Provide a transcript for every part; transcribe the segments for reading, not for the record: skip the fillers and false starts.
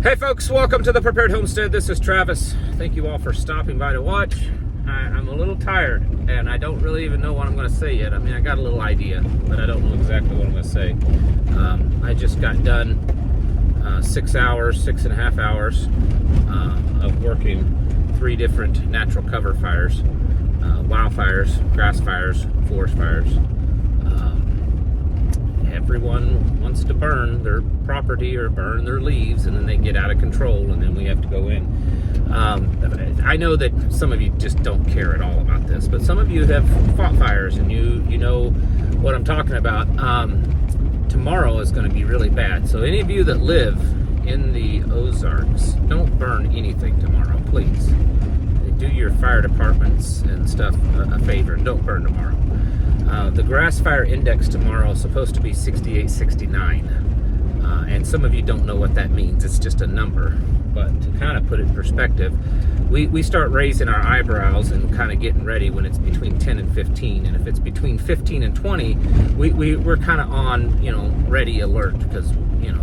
Hey folks, welcome to the Prepared Homestead. This is Travis. Thank you all for stopping by to watch. I'm a little tired and I don't really even know what I'm going to say yet. I mean, I got a little idea, but I don't know exactly what I'm going to say. I just got done 6.5 hours of working 3 different natural cover fires, wildfires, grass fires, forest fires. Everyone wants to burn their property or burn their leaves, and then they get out of control, and then we have to go in. I know that some of you just don't care at all about this, but some of you have fought fires, and you know what I'm talking about. Tomorrow is going to be really bad. So any of you that live in the Ozarks, don't burn anything tomorrow, please. Do your fire departments and stuff a favor, and don't burn tomorrow. The grass fire index tomorrow is supposed to be 68, 69. And some of you don't know what that means. It's just a number. But to kind of put it in perspective, we start raising our eyebrows and kind of getting ready when it's between 10 and 15. And if it's between 15 and 20, we're kind of on, ready alert, because,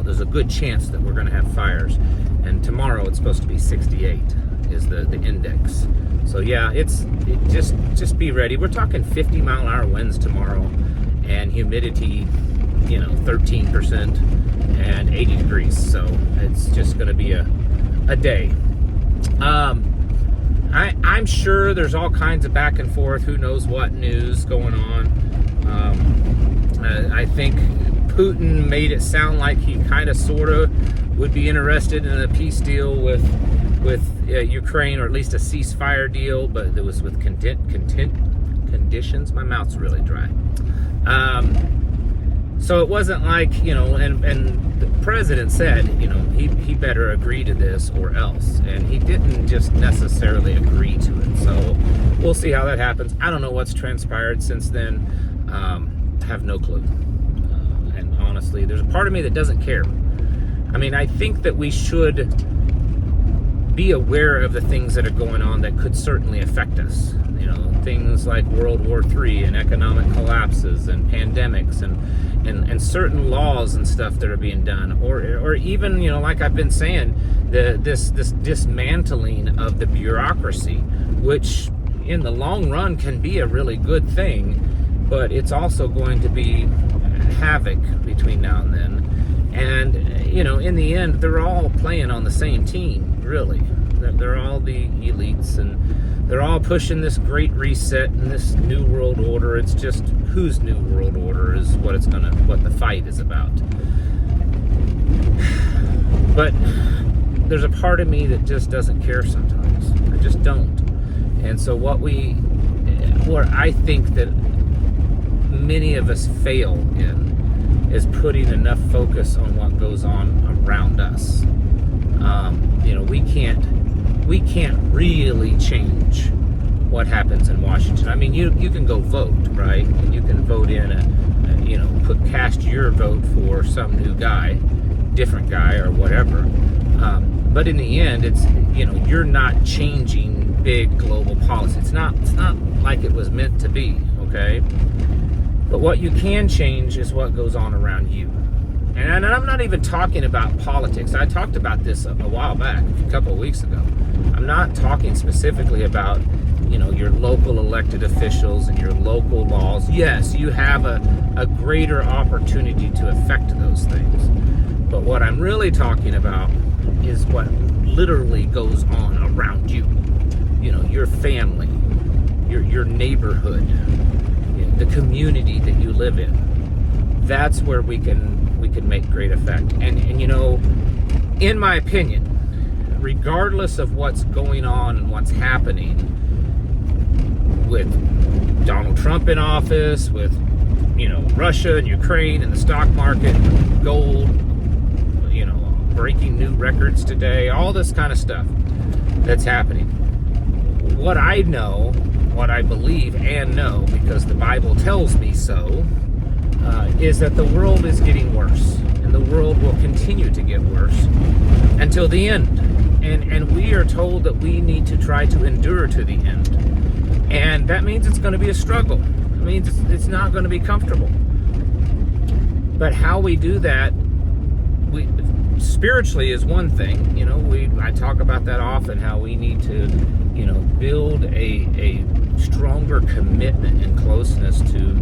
there's a good chance that we're going to have fires. And tomorrow it's supposed to be 68 is the index. So yeah, just be ready. We're talking 50-mile-an-hour winds tomorrow, and humidity, 13% and 80 degrees. So it's just going to be a day. I'm sure there's all kinds of back and forth, who knows what news going on. I think Putin made it sound like he kind of sort of would be interested in a peace deal with Ukraine, or at least a ceasefire deal, but it was with conditions. My mouth's really dry. So it wasn't like, and the president said, he better agree to this or else. And he didn't just necessarily agree to it. So we'll see how that happens. I don't know what's transpired since then. Have no clue. And honestly, there's a part of me that doesn't care. I mean, I think that we should be aware of the things that are going on that could certainly affect us. Things like World War III and economic collapses and pandemics and certain laws and stuff that are being done, or even, like I've been saying, this dismantling of the bureaucracy, which in the long run can be a really good thing, but it's also going to be havoc between now and then. And in the end, they're all playing on the same team, really. They're all the elites, and they're all pushing this great reset and this new world order. It's just whose new world order is what the fight is about. But there's a part of me that just doesn't care sometimes. I just don't. And so where I think that many of us fail in is putting enough focus on what goes on around us. We can't really change what happens in Washington. I mean, you can go vote, right? And you can vote in cast your vote for some new guy, different guy, or whatever. But in the end, it's you're not changing big global policy. It's not like it was meant to be, okay? But what you can change is what goes on around you. And I'm not even talking about politics. I talked about this a while back, a couple of weeks ago. I'm not talking specifically about, your local elected officials and your local laws. Yes, you have a greater opportunity to affect those things. But what I'm really talking about is what literally goes on around you. Your family, your neighborhood, the community that you live in. That's where we can make great effect. And in my opinion, regardless of what's going on and what's happening with Donald Trump in office, with Russia and Ukraine and the stock market, gold, breaking new records today, all this kind of stuff that's happening. What I know, what I believe and know, because the Bible tells me so, is that the world is getting worse, and the world will continue to get worse until the end. And we are told that we need to try to endure to the end. And that means it's going to be a struggle. It means it's not going to be comfortable. But how we do that, spiritually is one thing. I talk about that often, how we need to, build a stronger commitment and closeness to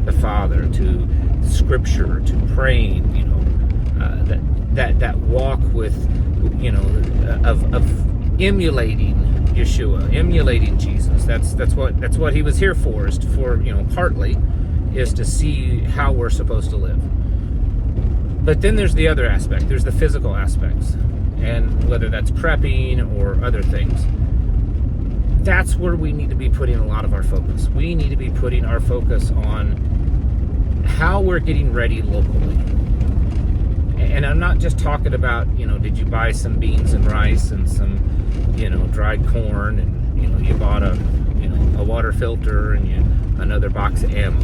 the Father, to Scripture, to praying, that walk with, of emulating Yeshua, emulating Jesus. That's what he was here for, is partly is to see how we're supposed to live. But then there's the other aspect. There's the physical aspects, and whether that's prepping or other things. That's where we need to be putting a lot of our focus. We need to be putting our focus on how we're getting ready locally. And I'm not just talking about, did you buy some beans and rice and some, dried corn, and, you bought a water filter and another box of ammo.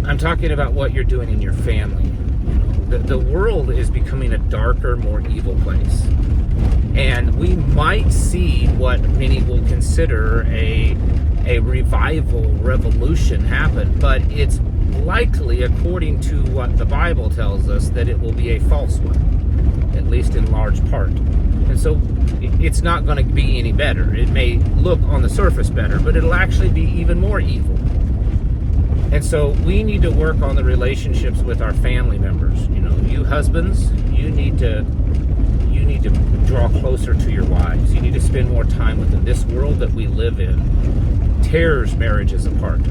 I'm talking about what you're doing in your family. The world is becoming a darker, more evil place. And we might see what many will consider a revival, revolution happen, but it's likely, according to what the Bible tells us, that it will be a false one, at least in large part. And so it's not going to be any better. It may look on the surface better, but it'll actually be even more evil. And so we need to work on the relationships with our family members. You husbands, you need to draw closer to your wives. You need to spend more time with them. This world that we live in tears marriages apart,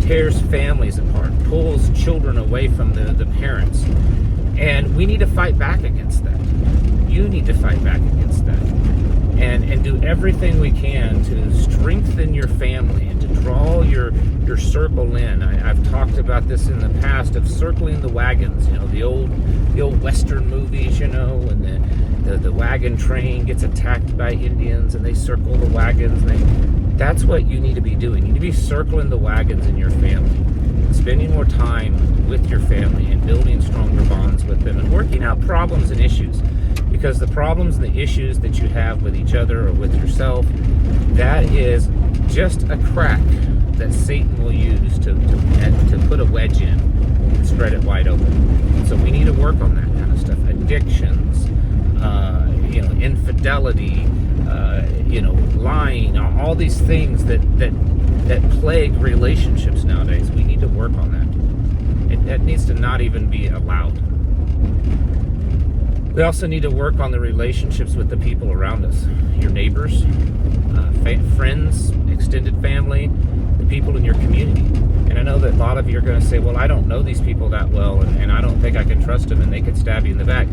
tears families apart, pulls children away from the parents. And we need to fight back against that. You need to fight back against that. And do everything we can to strengthen your family and to draw your circle in. I've talked about this in the past, of circling the wagons. The old Western movies, and the wagon train gets attacked by Indians and they circle the wagons. That's what you need to be doing. You need to be circling the wagons in your family, spending more time with your family and building stronger bonds with them and working out problems and issues. Because the problems and the issues that you have with each other or with yourself, that is just a crack that Satan will use to put a wedge in and spread it wide open. So we need to work on that kind of stuff. Addictions, infidelity, lying, all these things that plague relationships nowadays. We need to work on that. That needs to not even be allowed. We also need to work on the relationships with the people around us, your neighbors, friends, extended family, the people in your community. And I know that a lot of you are going to say, well, I don't know these people that well, and I don't think I can trust them, and they could stab you in the back.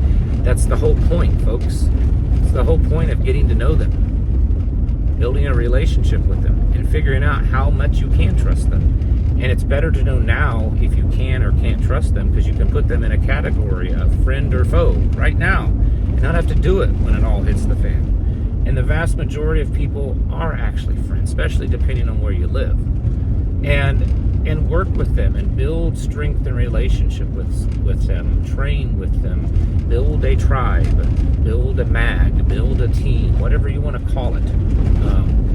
That's the whole point, folks. It's the whole point of getting to know them, building a relationship with them, and figuring out how much you can trust them. And it's better to know now if you can or can't trust them, because you can put them in a category of friend or foe right now and not have to do it when it all hits the fan. And the vast majority of people are actually friends, especially depending on where you live. And work with them and build strength and relationship with them, train with them, build a tribe, build a mag, build a team, whatever you want to call it.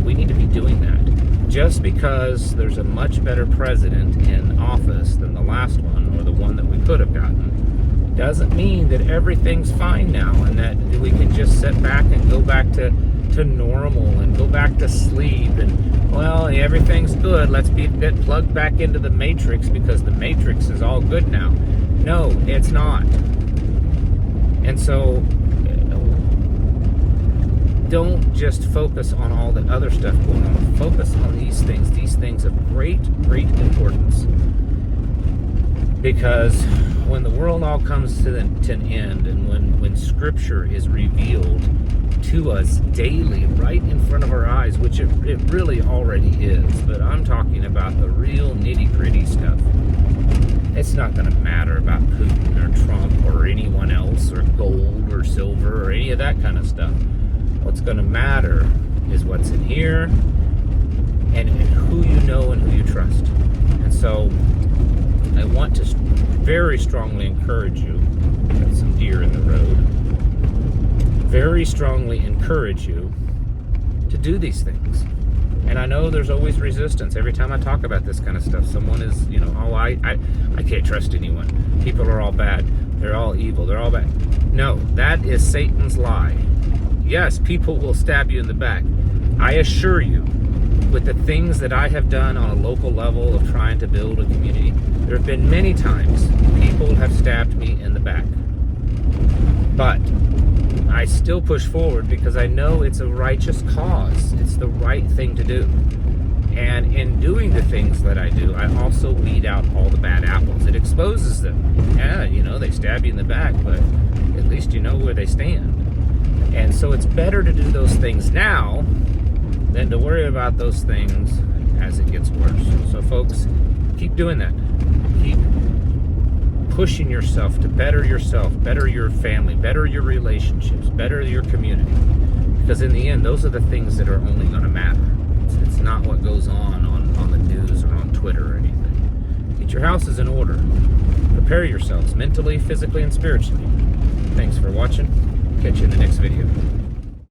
We need to be doing that. Just because there's a much better president in office than the last one, or the one that we could have gotten, doesn't mean that everything's fine now and that we can just sit back and go back to normal and go back to sleep and, well, everything's good, let's get plugged back into the matrix because the matrix is all good now. No, it's not. And so don't just focus on all the other stuff going on. Focus on these things of great importance. Because when the world all comes to an end, and when Scripture is revealed to us daily, right in front of our eyes, which it really already is, but I'm talking about the real nitty-gritty stuff. It's not going to matter about Putin or Trump or anyone else or gold or silver or any of that kind of stuff. What's going to matter is what's in here and who you know and who you trust. And so I want to very strongly encourage you. Got some deer in the road. Very strongly encourage you to do these things. And I know there's always resistance. Every time I talk about this kind of stuff, someone is, I can't trust anyone. People are all bad. They're all evil. They're all bad. No, that is Satan's lie. Yes, people will stab you in the back. I assure you, with the things that I have done on a local level of trying to build a community, there have been many times people have stabbed me in the back. But I still push forward because I know it's a righteous cause. It's the right thing to do. And in doing the things that I do, I also weed out all the bad apples. It exposes them. Yeah, you know, they stab you in the back, but at least you know where they stand. And so it's better to do those things now than to worry about those things as it gets worse. So folks, keep doing that. Keep pushing yourself to better yourself, better your family, better your relationships, better your community. Because in the end, those are the things that are only going to matter. It's not what goes on the news or on Twitter or anything. Get your houses in order. Prepare yourselves mentally, physically, and spiritually. Thanks for watching. Catch you in the next video.